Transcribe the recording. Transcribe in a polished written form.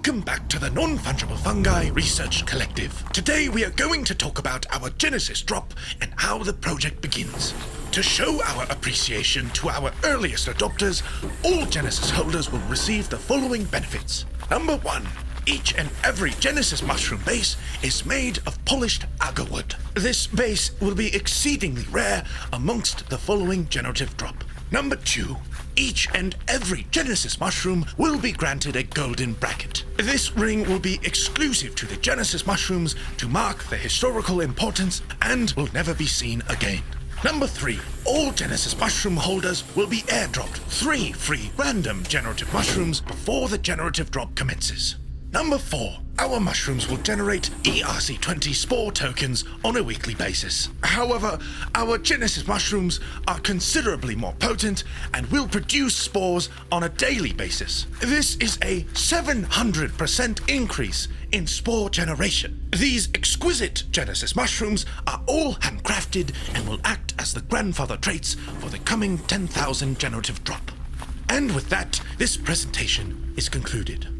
Welcome back to the Non-Fungible Fungi Research Collective. Today we are going to talk about our Genesis drop and how the project begins. To show our appreciation to our earliest adopters, all Genesis holders will receive the following benefits. Number 1. Each and every Genesis mushroom base is made of polished agar wood. This base will be exceedingly rare amongst the following generative drop. Number 2. Each and every Genesis mushroom will be granted a golden bracket. This ring will be exclusive to the Genesis mushrooms to mark their historical importance and will never be seen again. Number 3. All Genesis mushroom holders will be airdropped 3 free random generative mushrooms before the generative drop commences. Number 4. Our mushrooms will generate ERC20 spore tokens on a weekly basis. However, our Genesis mushrooms are considerably more potent and will produce spores on a daily basis. This is a 700% increase in spore generation. These exquisite Genesis mushrooms are all handcrafted and will act as the grandfather traits for the coming 10,000 generative drop. And with that, this presentation is concluded.